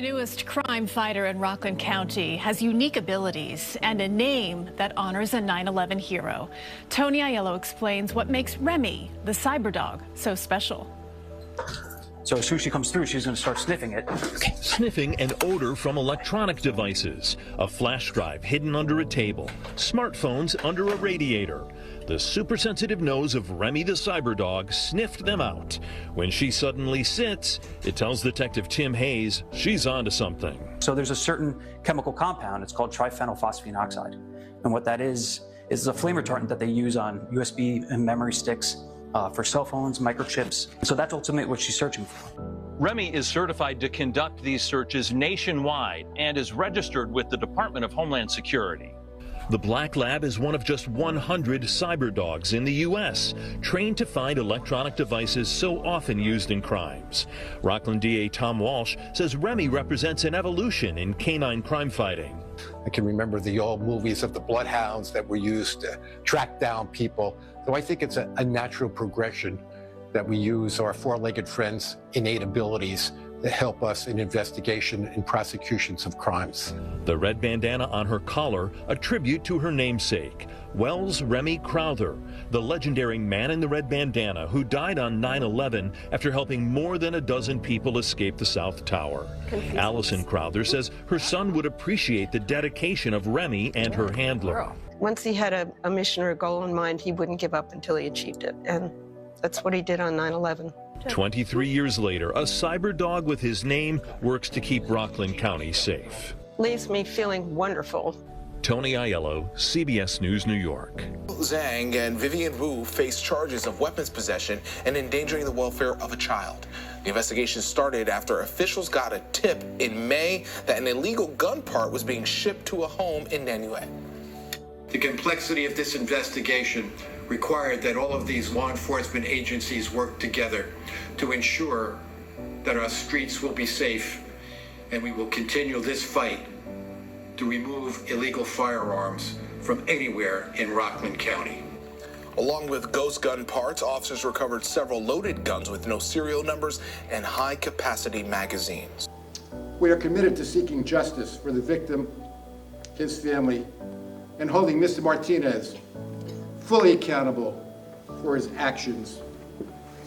The newest crime fighter in Rockland County has unique abilities and a name that honors a 9/11 hero. Tony Aiello explains what makes Remy, the cyber dog, so special. So as soon as she comes through, she's going to start sniffing it. Okay. Sniffing an odor from electronic devices, a flash drive hidden under a table, smartphones under a radiator. The super-sensitive nose of Remy the cyber dog sniffed them out. When she suddenly sits, it tells Detective Tim Hayes she's onto something. So there's a certain chemical compound, it's called triphenylphosphine oxide. And what that is a flame retardant that they use on USB and memory sticks for cell phones, microchips. So that's ultimately what she's searching for. Remy is certified to conduct these searches nationwide and is registered with the Department of Homeland Security. The Black Lab is one of just 100 cyber dogs in the U.S., trained to find electronic devices so often used in crimes. Rockland DA Tom Walsh says Remy represents an evolution in canine crime fighting. I can remember the old movies of the bloodhounds that were used to track down people. So I think it's a natural progression that we use our four-legged friends' innate abilities to help us in investigation and prosecutions of crimes. The red bandana on her collar, a tribute to her namesake, Wells Remy Crowther, the legendary man in the red bandana who died on 9/11 after helping more than a dozen people escape the South Tower. Allison Crowther says her son would appreciate the dedication of Remy and her handler. Once he had a mission or a goal in mind, he wouldn't give up until he achieved it. And that's what he did on 9/11. 23 years later, a cyber dog with his name works to keep Rockland County safe. Leaves me feeling wonderful. Tony Aiello, CBS News, New York. Zhang and Vivian Wu face charges of weapons possession and endangering the welfare of a child. The investigation started after officials got a tip in May that an illegal gun part was being shipped to a home in Nanuet. The complexity of this investigation required that all of these law enforcement agencies work together to ensure that our streets will be safe, and we will continue this fight to remove illegal firearms from anywhere in Rockland County. Along with ghost gun parts, officers recovered several loaded guns with no serial numbers and high-capacity magazines. We are committed to seeking justice for the victim, his family, and holding Mr. Martinez fully accountable for his actions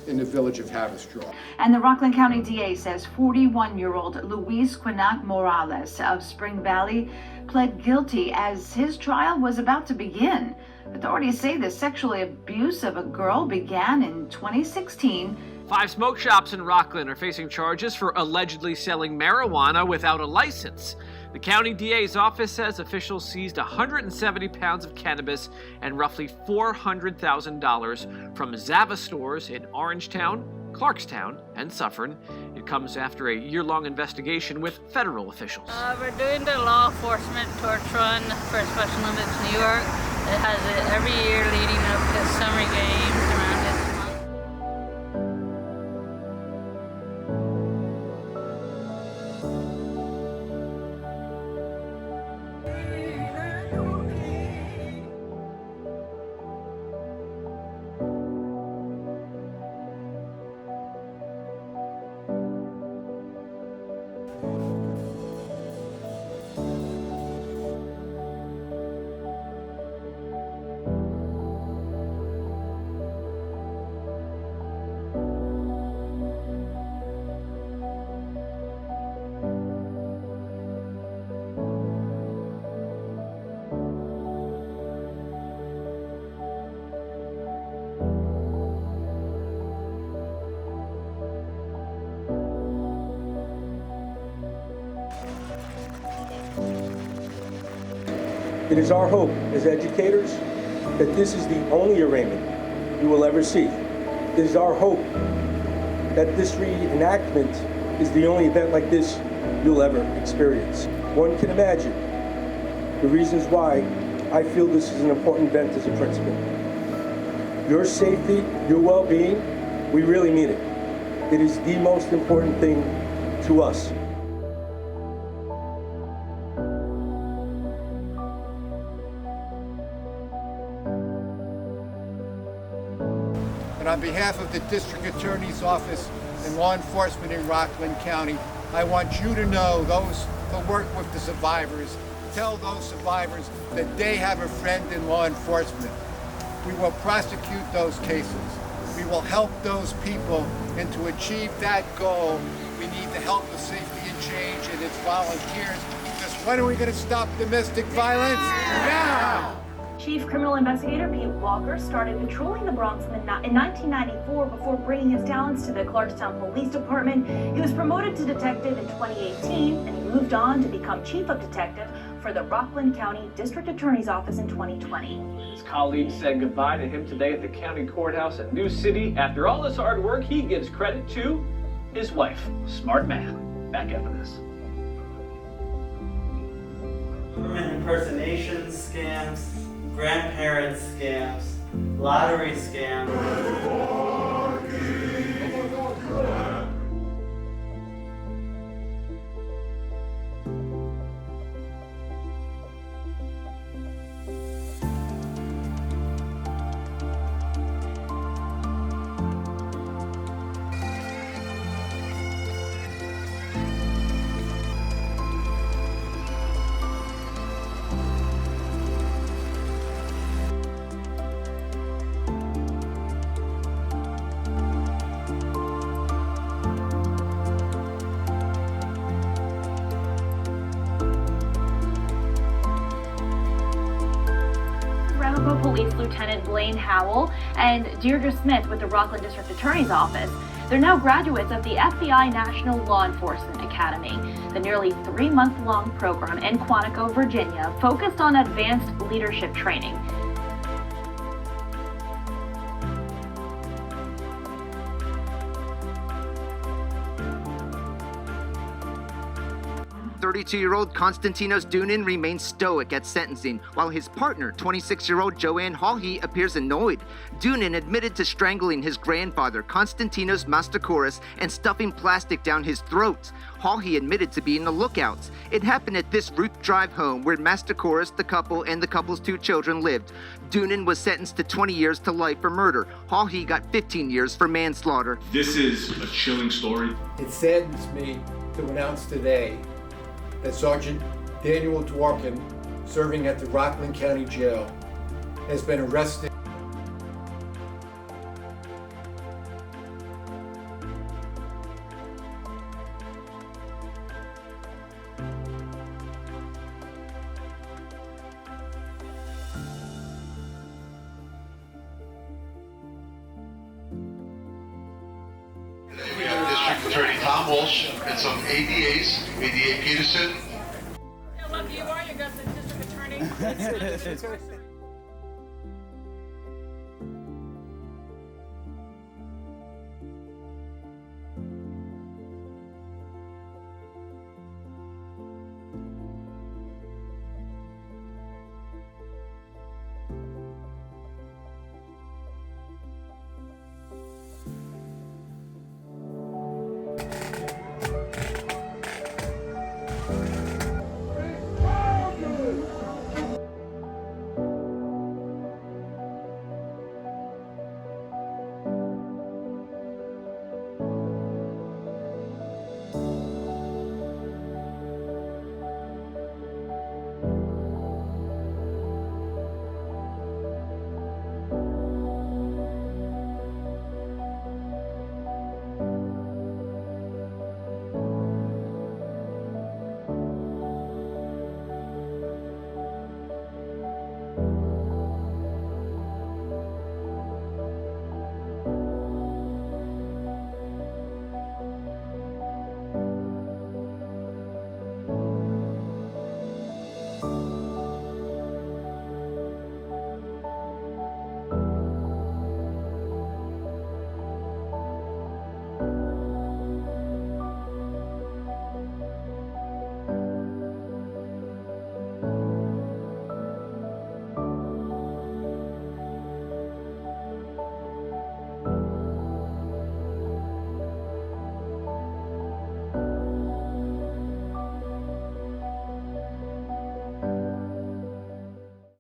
in the village of Haverstraw. And the Rockland County DA says 41-year-old Luis Quinac Morales of Spring Valley pled guilty as his trial was about to begin. Authorities say the sexual abuse of a girl began in 2016. 5 smoke shops in Rockland are facing charges for allegedly selling marijuana without a license. The county DA's office says officials seized 170 pounds of cannabis and roughly $400,000 from Zava stores in Orangetown, Clarkstown, and Suffern. It comes after a year-long investigation with federal officials. We're doing the law enforcement torch run for Special Olympics New York. It has it every year leading up to summer games around this month. It is our hope as educators that this is the only arraignment you will ever see. It is our hope that this reenactment is the only event like this you'll ever experience. One can imagine the reasons why I feel this is an important event as a principal. Your safety, your well-being, we really mean it. It is the most important thing to us. And on behalf of the District Attorney's Office and law enforcement in Rockland County, I want you to know, those who work with the survivors, tell those survivors that they have a friend in law enforcement. We will prosecute those cases. We will help those people, and to achieve that goal, we need the help of Safety and Change and its volunteers. Because when are we going to stop domestic violence? Now! Chief Criminal Investigator Pete Walker started patrolling the Bronx in 1994 before bringing his talents to the Clarkstown Police Department. He was promoted to detective in 2018, and he moved on to become Chief of Detective for the Rockland County District Attorney's Office in 2020. His colleagues said goodbye to him today at the county courthouse in New City. After all this hard work, he gives credit to his wife. Smart man. Back after this. Government impersonation scams, grandparent scams, lottery scams. Police Lieutenant Blaine Howell and Deirdre Smith with the Rockland District Attorney's Office. They're now graduates of the FBI National Law Enforcement Academy. The nearly 3-month-long program in Quantico, Virginia, focused on advanced leadership training. 32-year-old Konstantinos Dunin remains stoic at sentencing, while his partner, 26-year-old Joanne Hawley, appears annoyed. Dunin admitted to strangling his grandfather, Konstantinos Mastakouras, and stuffing plastic down his throat. Hawley admitted to being the lookouts. It happened at this Ruth Drive home where Mastakouras, the couple, and the couple's 2 children lived. Dunin was sentenced to 20 years to life for murder. Hawley got 15 years for manslaughter. This is a chilling story. It saddens me to announce today that Sergeant Daniel Dworkin, serving at the Rockland County Jail, has been arrested. We have District Attorney Tom Walsh and some ADAs, ADA Peterson. I love you. You are your District Attorney.